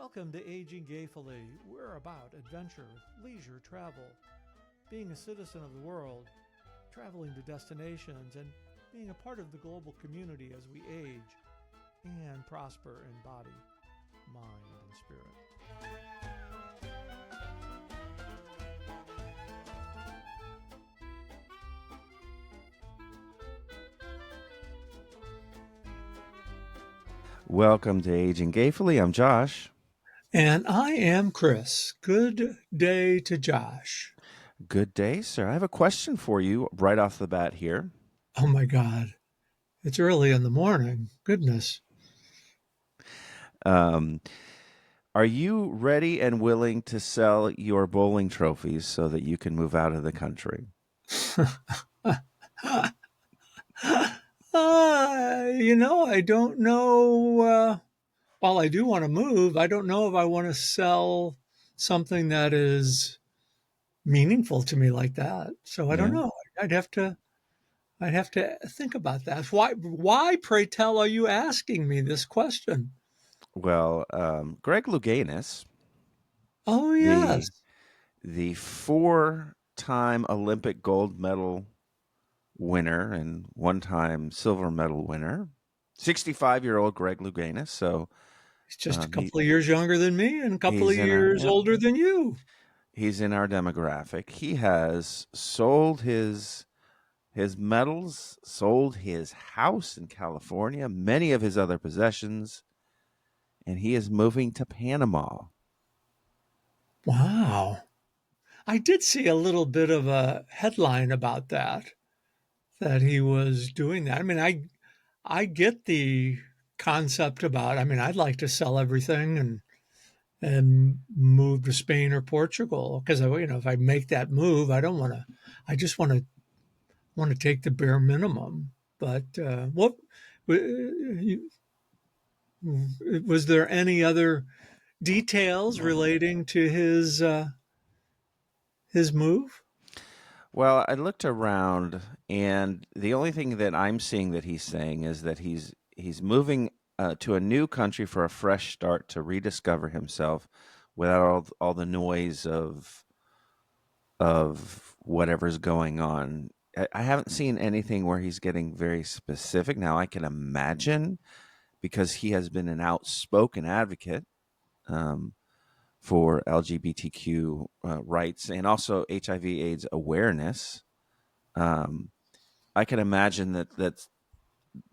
Welcome to Aging Gayfully. We're about adventure, leisure, travel, being a citizen of the world, traveling to destinations, and being a part of the global community as we age and prosper in body, mind, and spirit. Welcome to Aging Gayfully. I'm Josh. And I am Chris. Good day to Josh. Good day, sir. I have a question for you right off the bat here. Oh my God. It's early in the morning. Goodness. Are you ready and willing to sell your bowling trophies so that you can move out of the country? I don't know. While I do want to move, I don't know if I want to sell something that is meaningful to me like that. So I don't Yeah. know. I'd have to think about that. Why, pray tell, are you asking me this question? Well, Greg Louganis, Oh, the yes. the four-time Olympic gold medal winner and one-time silver medal winner, 65-year-old Greg Louganis. So He's just a he couple of years younger than me and a couple of he's in our years older than you. he's in our demographic. He has sold his medals, sold his house in California, many of his other possessions, and he is moving to Panama. Wow. I did see a little bit of a headline about that he was doing that. I mean, I get the concept about, I mean, I'd like to sell everything and move to Spain or Portugal because if I make that move, I just want to take the bare minimum. But what was there any other details relating to his move? Well, I looked around, and the only thing that I'm seeing that he's saying is that he's moving to a new country for a fresh start to rediscover himself without all the noise of whatever's going on. I haven't seen anything where he's getting very specific. Now, I can imagine because he has been an outspoken advocate um, for LGBTQ rights and also HIV/AIDS awareness. Um, I can imagine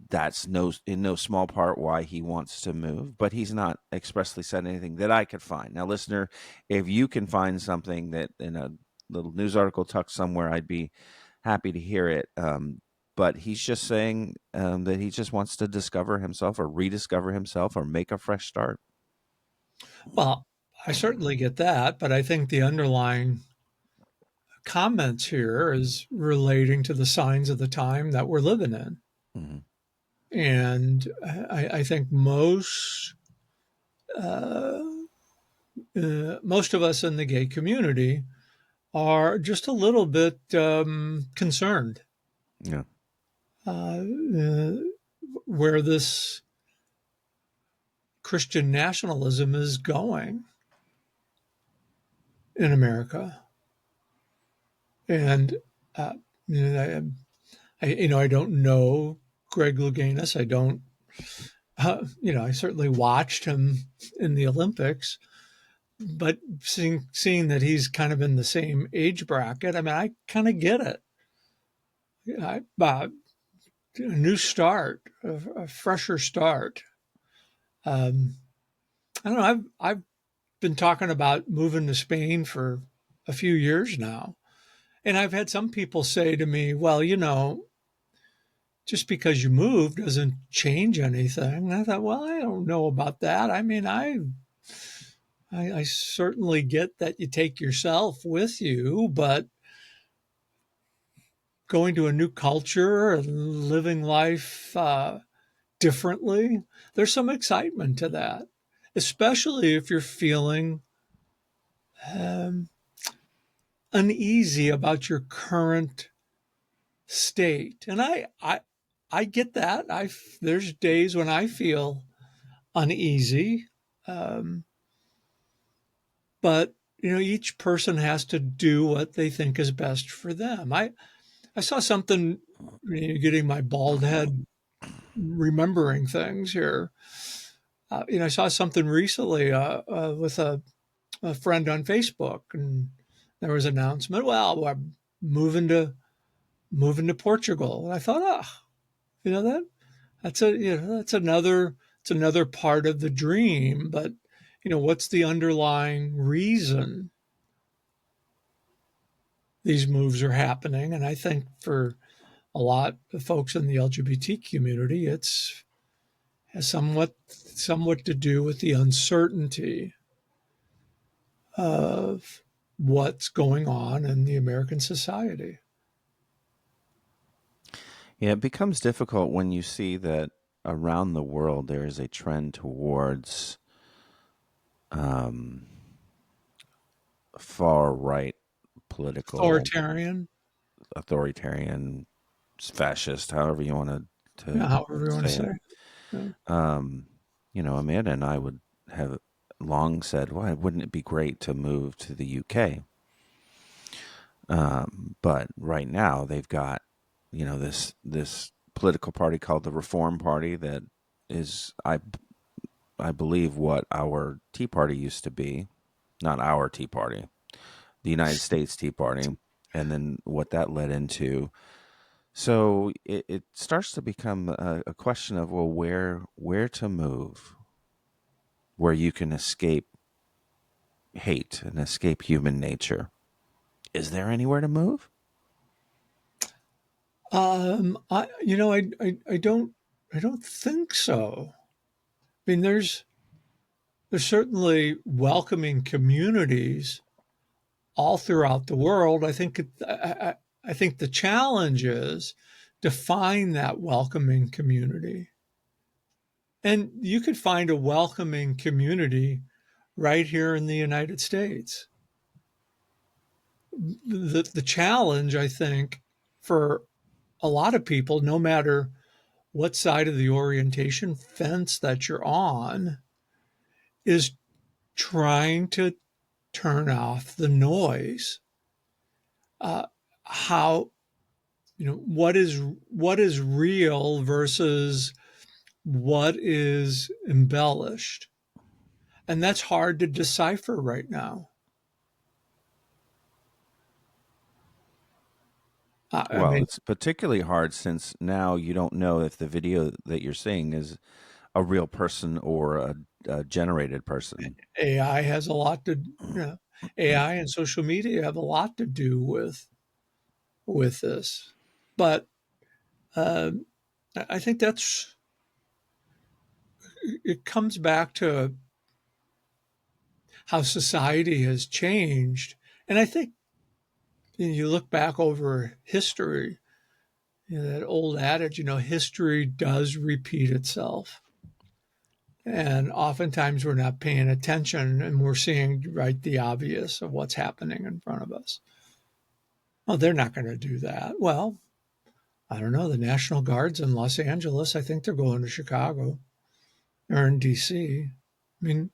that's in no small part why he wants to move, but he's not expressly said anything that I could find. Now, listener, if you can find something that in a little news article tucked somewhere, I'd be happy to hear it. But he's just saying that he just wants to discover himself or rediscover himself or make a fresh start. Well, I certainly get that, but I think the underlying comments here is relating to the signs of the time that we're living in. Mm-hmm. And I think uh, most of us in the gay community are just a little bit concerned Yeah. uh, uh, where this Christian nationalism is going in America. And uh, you know, I don't know Greg Louganis. I don't. I certainly watched him in the Olympics, but seeing that he's kind of in the same age bracket, I mean, I kind of get it. A new start, a fresher start. Um, I don't know. I've been talking about moving to Spain for a few years now, and I've had some people say to me, "Well, just because you move doesn't change anything." And I thought, well, I don't know about that. I mean, I certainly get that you take yourself with you, but going to a new culture and living life differently, there's some excitement to that, especially if you're feeling um, uneasy about your current state. And I get that. There's days when I feel uneasy. Um, but each person has to do what they think is best for them. I saw something, getting my bald head remembering things here. I saw something recently with a friend on Facebook, and there was an announcement. Well, we're moving to moving to Portugal, and I thought, that that's that's another part of the dream. But what's the underlying reason these moves are happening? And I think for a lot of folks in the LGBT community, it's has somewhat to do with the uncertainty of what's going on in the American society. Yeah, it becomes difficult when you see that around the world there is a trend towards um, far right political, Authoritarian, authoritarian, fascist, however you want to however you want to say say it. it. Yeah. Um, Amanda and I would have long said, "Why wouldn't it be great to move to the UK?" But right now they've got, this political party called the Reform Party that is, I believe, what our Tea Party used to be. Not our Tea Party, the United States Tea Party, and then what that led into. So it starts to become a question of, well, where to move, where you can escape hate and escape human nature. Is there anywhere to move? I don't think so. I mean, there's certainly welcoming communities all throughout the world. I think the challenge is to find that welcoming community. And you could find a welcoming community right here in the United States. The challenge, I think, for a lot of people, no matter what side of the orientation fence that you're on, is trying to turn off the noise. Uh, how what is real versus what is embellished, and that's hard to decipher right now. I Well, mean, it's particularly hard since now you don't know if the video that you're seeing is a real person or a generated person. AI has a lot to AI and social media have a lot to do with this, but uh, I think that's it comes back to how society has changed. And I think you look back over history, that old adage, history does repeat itself. And oftentimes we're not paying attention and we're seeing right the obvious of what's happening in front of us. Oh, they're not going to do that. Well, I don't know. The National Guard's in Los Angeles. I think they're going to Chicago or in DC. I mean,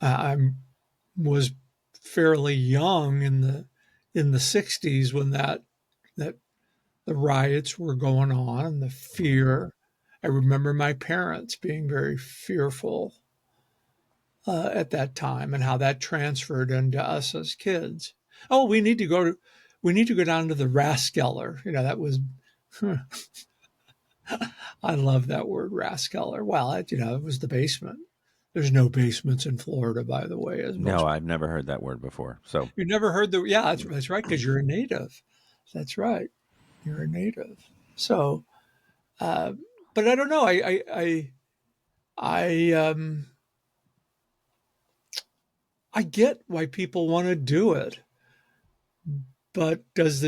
I was fairly young in the 60s when that the riots were going on and the fear. I remember my parents being very fearful at that time, and how that transferred into us as kids. Oh, we need to go down to the Raskeller. That was, I love that word Raskeller. Well, it was the basement. There's no basements in Florida, by the way, as No, most. I've never heard that word before. So, You never heard the? Yeah, that's right, because you're a native. That's right, you're a native. So, uh, but I don't know. I I get why people want to do it, but does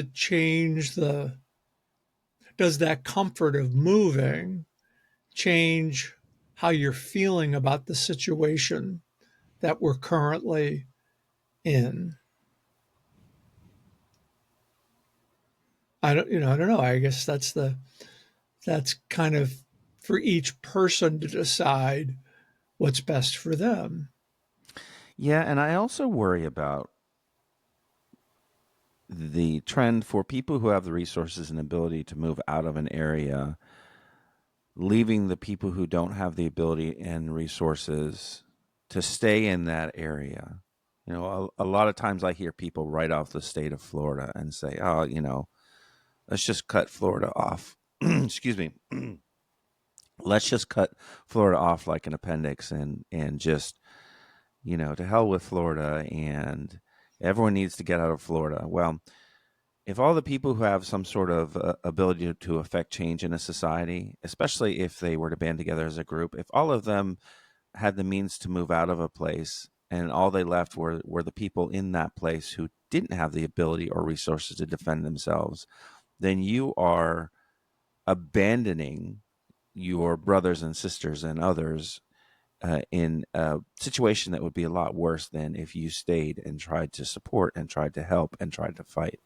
that comfort of moving change how you're feeling about the situation that we're currently in? I don't know. I guess that's kind of for each person to decide what's best for them. Yeah, and I also worry about the trend for people who have the resources and ability to move out of an area, leaving the people who don't have the ability and resources to stay in that area. You know, a lot of times I hear people write off the state of Florida and say, "Oh, let's just cut Florida off." Excuse me. Let's just cut Florida off like an appendix and just, to hell with Florida, and everyone needs to get out of Florida. Well, if all the people who have some sort of ability to affect change in a society, especially if they were to band together as a group, if all of them had the means to move out of a place and all they left were the people in that place who didn't have the ability or resources to defend themselves, then you are abandoning your brothers and sisters and others in a situation that would be a lot worse than if you stayed and tried to support and tried to help and tried to fight.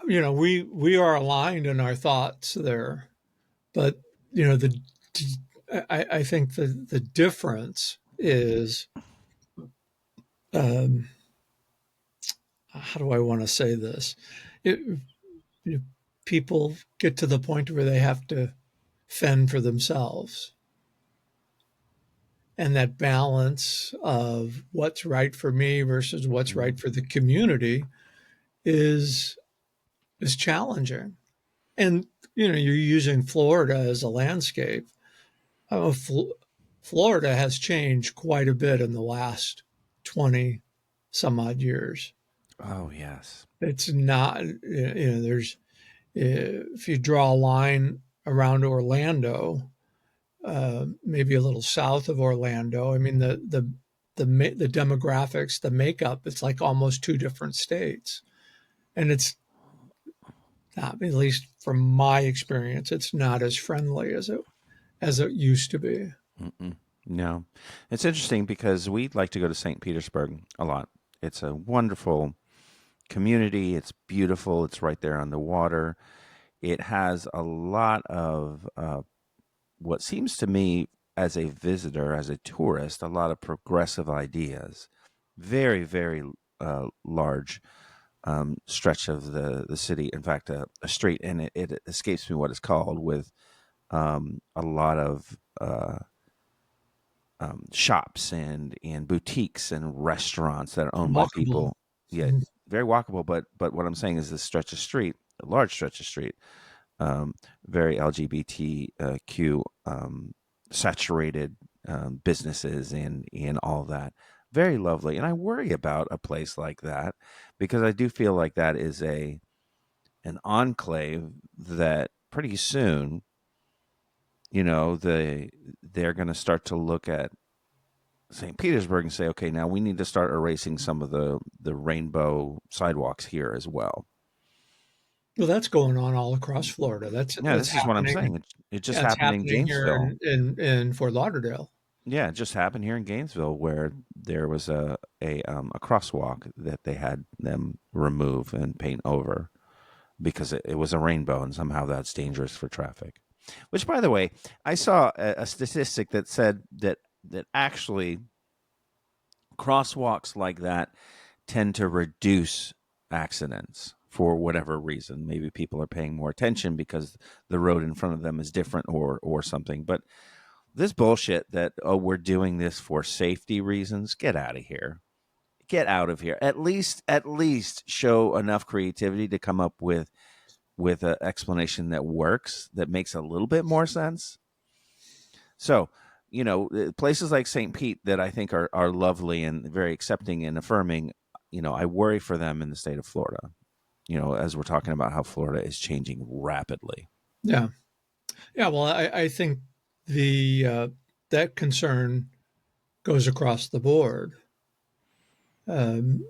We are aligned in our thoughts there, but the I think the difference is, um, how do I want to say this? It, you know, People get to the point where they have to fend for themselves, and that balance of what's right for me versus what's Mm. right for the community is is challenging. And you're using Florida as a landscape. Oh, Florida has changed quite a bit in the last 20 some odd years. Oh, yes. It's not, there's, if you draw a line around Orlando, maybe a little south of Orlando, I mean, the demographics, the makeup, it's like almost two different states. And it's not, at least from my experience, it's not as friendly as it used to be. Mm-mm. No. It's interesting because we like to go to St. Petersburg a lot. It's a wonderful community. It's beautiful. It's right there on the water. It has a lot of what seems to me, as a visitor, as a tourist, a lot of progressive ideas. Very, very large stretch of the city. In fact, a street, and it escapes me what it's called, with a lot of shops and boutiques and restaurants that are owned by Walkable. people. Yeah, very walkable. But what I'm saying is this stretch of street, a large stretch of street, um, very LGBTQ saturated businesses and all that. Very lovely, and I worry about a place like that because I do feel like that is a an enclave that pretty soon, they're going to start to look at St. Petersburg and say, okay, now we need to start erasing some of the rainbow sidewalks here as well. Well, that's going on all across Florida. That's Yeah, that's this is what I'm happening. saying. It just Yeah, it's happened in happening here Gainesville. in Fort Lauderdale. Yeah, it just happened here in Gainesville where there was a crosswalk that they had them remove and paint over because it was a rainbow and somehow that's dangerous for traffic. Which, by the way, I saw a statistic that said that actually crosswalks like that tend to reduce accidents for whatever reason. Maybe people are paying more attention because the road in front of them is different or something. But this bullshit that, oh, we're doing this for safety reasons, get out of here. Get out of here. At least show enough creativity to come up with an explanation that works, that makes a little bit more sense. So, places like St. Pete that I think are lovely and very accepting and affirming, I worry for them in the state of Florida, as we're talking about how Florida is changing rapidly. Yeah, yeah. Well, I think the that concern goes across the board. Um,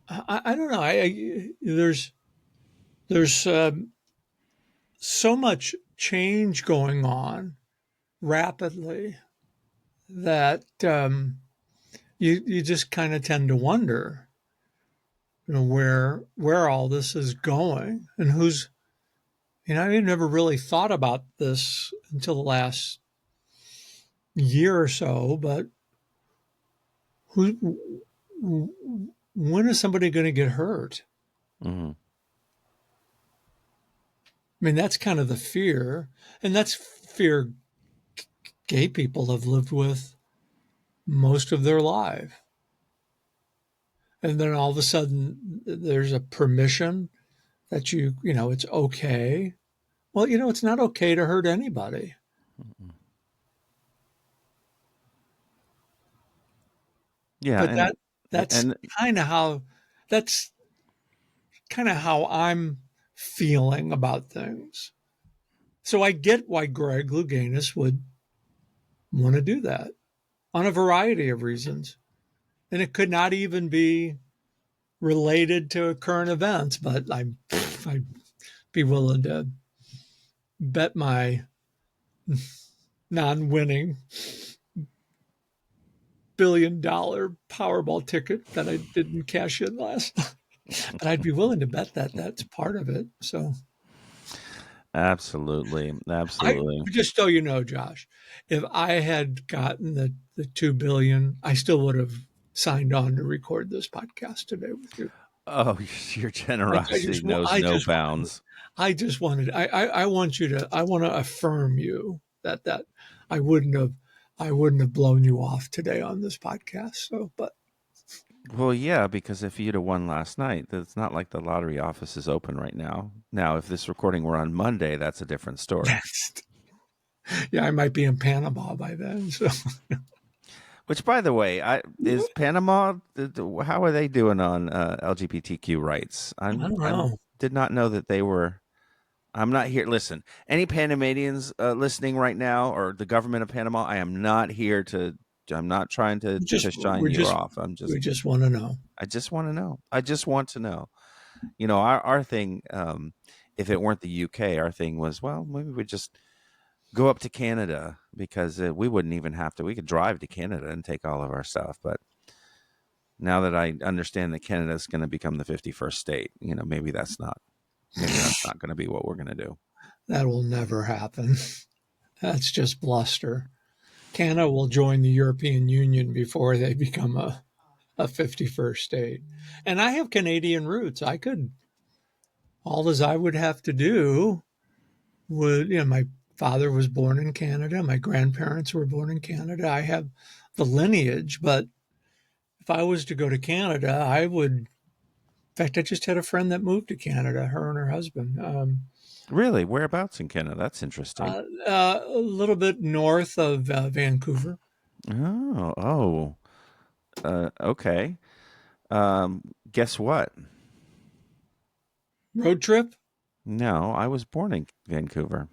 I don't know. There's so much change going on rapidly that you just kind of tend to wonder, where all this is going and who's. I never really thought about this until the last year or so, but who, when is somebody going to get hurt? Hmm. I mean, that's kind of the fear, and that's fear gay people have lived with most of their life. And then all of a sudden, there's a permission that it's okay. Well, it's not okay to hurt anybody. Yeah, But that's and kind of how that's kind of how I'm feeling about things. So I get why Greg Louganis would want to do that on a variety of reasons. And it could not even be related to current events, but I'd be willing to bet my non-winning $1 billion Powerball ticket that I didn't cash in last. But I'd be willing to bet that that's part of it. So absolutely, I absolutely. just so you know, Josh, if I had gotten the 2 billion, I still would have signed on to record this podcast today with you. Oh, your I generosity just knows I no just wanted bounds. I want you to I want to affirm you that I wouldn't have blown you off today on this podcast. So, but Well, yeah, because if you'd have won last night, it's not like the lottery office is open right now. Now, if this recording were on Monday, that's a different story. that's yeah, I might be in Panama by then. So Which, by the way, is Panama? How are they doing on LGBTQ rights? I don't I'm know. did not know that they were. I'm not here. Listen, any Panamanians listening right now, or the government of Panama, I am not here to. I'm not trying We to just shine we you just off. I'm just. we just want to know. I just want to know. I just want to know. Our thing. If it weren't the UK, our thing was, well, maybe we just go up to Canada because we wouldn't even have to. We could drive to Canada and take all of our stuff. But now that I understand that Canada is going to become the 51st state, maybe that's not going to be what we're going to do. That will never happen. That's just bluster. Canada will join the European Union before they become a 51st state. And I have Canadian roots. All as I would have to do my father was born in Canada. My grandparents were born in Canada. I have the lineage, but if I was to go to Canada, I would. In fact, I just had a friend that moved to Canada, her and her husband. Really, whereabouts in Canada? That's interesting. A little bit north of Vancouver. Oh, okay. Guess what? Road trip? No, I was born in Vancouver.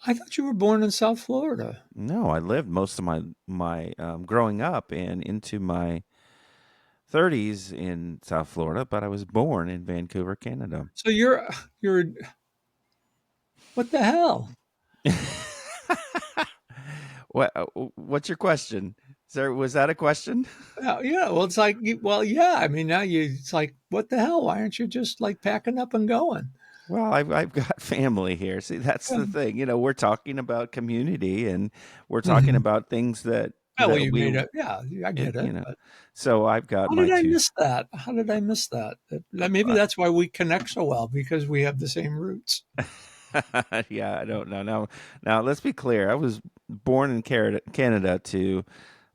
I thought you were born in South Florida. No, I lived most of my growing up and into my 30s in South Florida, but I was born in Vancouver, Canada. So you're what the hell? What's your question? Sir, was that a question? Yeah, well, it's like, well, yeah. I mean, it's like, what the hell? Why aren't you just like packing up and going? Well, I've got family here. See, that's Yeah. the thing. We're talking about community and we're talking Mhm. about things that Oh, well, that you we made it. Yeah, I it, get you it. know. But So I've got how my did I two. miss that? How did I miss that? Maybe that's why we connect so well because we have the same roots. Yeah, I don't know. Now let's be clear. I was born in Canada to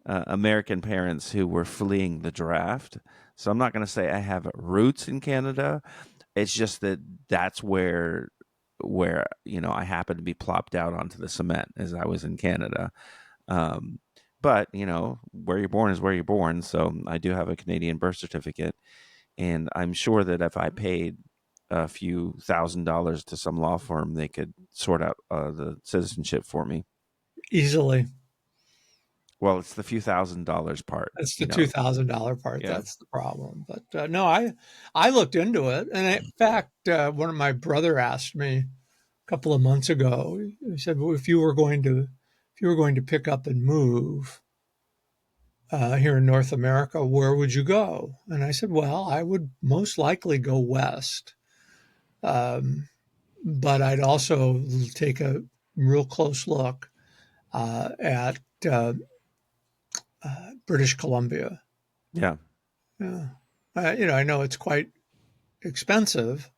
American parents who were fleeing the draft. So I'm not going to say I have roots in Canada. It's just that that's where I happened to be plopped out onto the cement as I was in Canada. Um, but where you're born is where you're born. So I do have a Canadian birth certificate, and I'm sure that if I paid a few $1,000s to some law firm, they could sort out the citizenship for me. Easily. Well, it's the few $1,000s part, That's the $2,000 part. Yeah. That's the problem. But no, I looked into it, and in fact, one of my brother asked me a couple of months ago. He said, "Well, if you were going to pick up and move here in North America, where would you go?" And I said, "Well, I would most likely go west, um, but I'd also take a real close look at uh, British Columbia. Yeah. Yeah. I know it's quite expensive,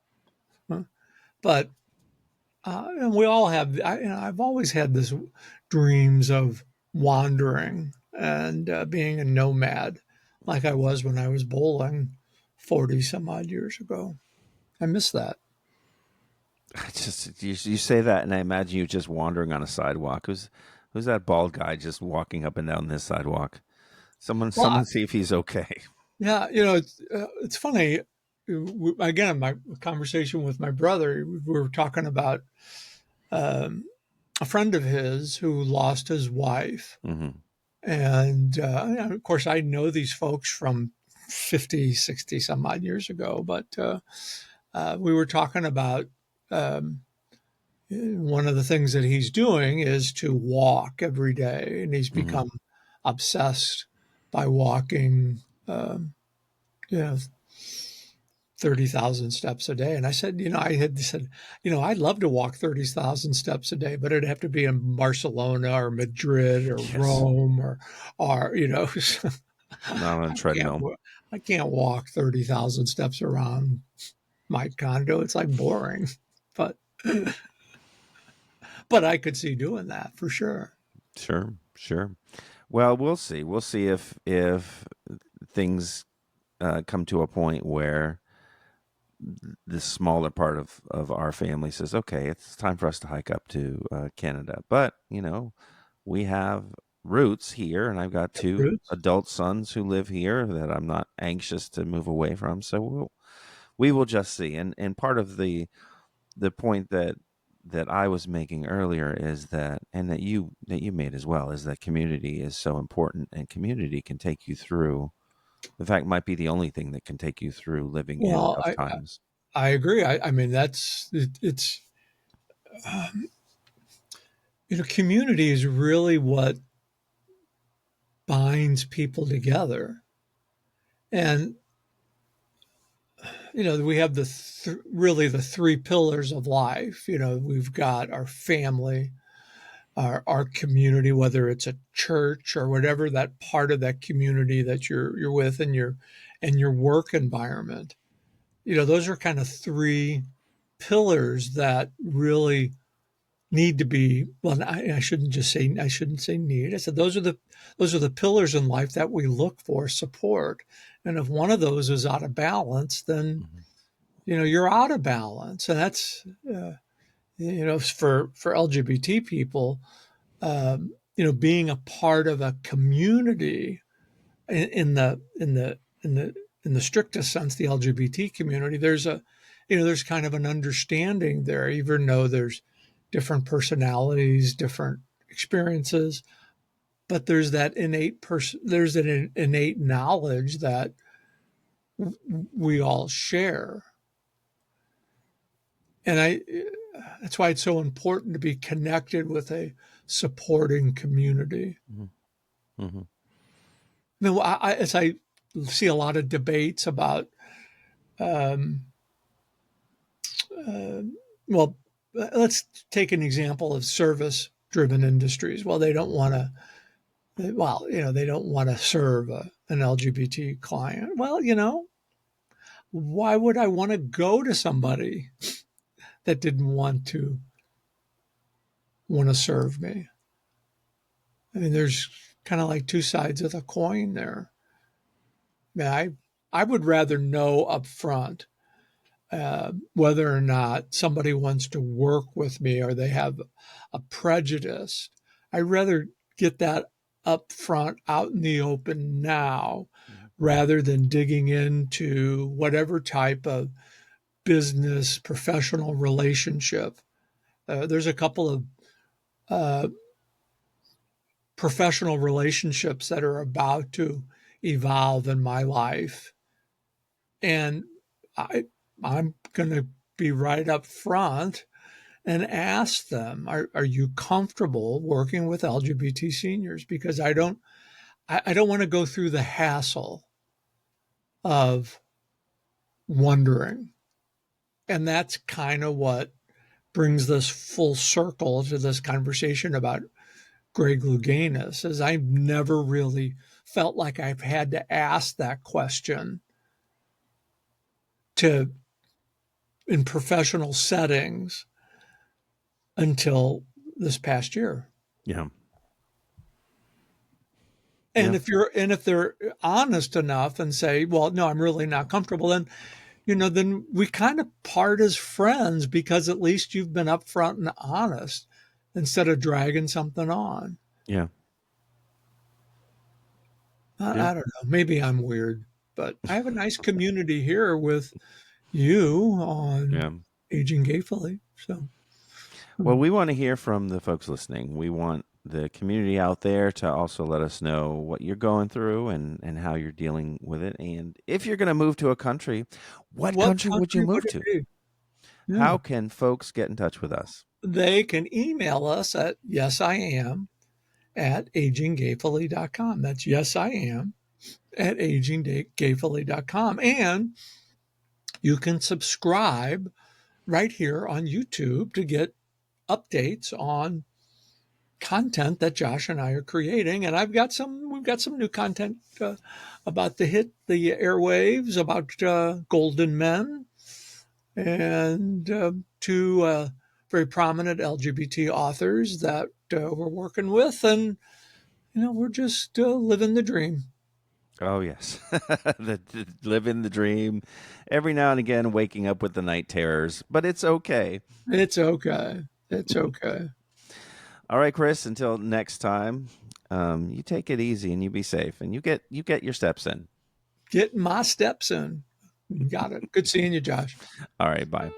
but and we all have. I've always had this dreams of wandering and being a nomad, like I was when I was bowling 40 some odd years ago. I miss that. I just you say that, and I imagine you just wandering on a sidewalk. Who's that bald guy just walking up and down this sidewalk? Well, Someone see if he's okay. yeah, it's funny. Again, my conversation with my brother, we were talking about um, a friend of his who lost his wife. Hmm. And of course, I know these folks from 50, 60 some odd years ago, but we were talking about um, one of the things that he's doing is to walk every day. And he's Hmm. become obsessed by walking, you know, 30,000 steps a day. And I said, I had said, I'd love to walk 30,000 steps a day, but it'd have to be in Barcelona or Madrid or Yes, Rome or not on a I can't, treadmill. I can't walk 30,000 steps around my condo. It's like boring, but, but I could see doing that for sure. Sure, sure. Well, we'll see. We'll see if things come to a point where the smaller part of our family says, "Okay, it's time for us to hike up to Canada." But we have roots here, and I've got two Roots. adult sons who live here that I'm not anxious to move away from. So we will just see. And part of the point that I was making earlier is that, and that you made as well, is that community is so important, and community can take you through. In fact, might be the only thing that can take you through living in Well, tough times. I agree. I mean, it's, um, community is really what binds people together. And we have really the three pillars of life. We've got our family, our community, whether it's a church or whatever that part of that community that you're with, and your work environment. Those are kind of three pillars that really need to be. Well, I shouldn't say need. I said those are the pillars in life that we look for support. And if one of those is out of balance, then Mhm. you're out of balance. And that's for LGBT people, being a part of a community in the strictest sense, the LGBT community. There's kind of an understanding there, even though there's different personalities, different experiences, but there's an innate knowledge that we all share. And that's why it's so important to be connected with a supporting community. Mhm. Mhm. As I see a lot of debates about, um, uh, well, let's take an example of service-driven industries. Well, they don't want to. Well, they don't want to serve an LGBT client. Well, why would I want to go to somebody that didn't want to serve me? I mean, there's kind of like two sides of the coin there. I mean, I would rather know up front whether or not somebody wants to work with me or they have a prejudice. I'd rather get that up front out in the open now Mhm. rather than digging into whatever type of business professional relationship. There's a couple of uh, professional relationships that are about to evolve in my life. And I, I'm going to be right up front and ask them, are you comfortable working with LGBT seniors? Because I don't want to go through the hassle of wondering. And that's kind of what brings this full circle to this conversation about Greg Louganis is I've never really felt like I've had to ask that question to in professional settings until this past year. Yeah. And Yeah. if they're honest enough and say, well, no, I'm really not comfortable, then then we kind of part as friends because at least you've been upfront and honest instead of dragging something on. Yeah. Yeah. I don't know. Maybe I'm weird, but I have a nice community here with you on Yeah. Aging Gayfully. So, Well, hmm. we want to hear from the folks listening. We want the community out there to also let us know what you're going through and how you're dealing with it. And if you're going to move to a country, what What country would you country would move it to? be? Yeah. How can folks get in touch with us? They can email us at yesiam at aginggayfully.com. That's yes, I am at aginggayfully.com. And you can subscribe right here on YouTube to get updates on content that Josh and I are creating. And we've got some new content about to hit the airwaves about golden men and two very prominent LGBT authors that we're working with. And, we're just living the dream. Oh, yes. Living the dream. Every now and again, waking up with the night terrors, but it's okay. It's okay. It's okay. All right, Chris, until next time, you take it easy and you be safe and you get your steps in. Getting my steps in. You got it. Good seeing you, Josh. All right, bye.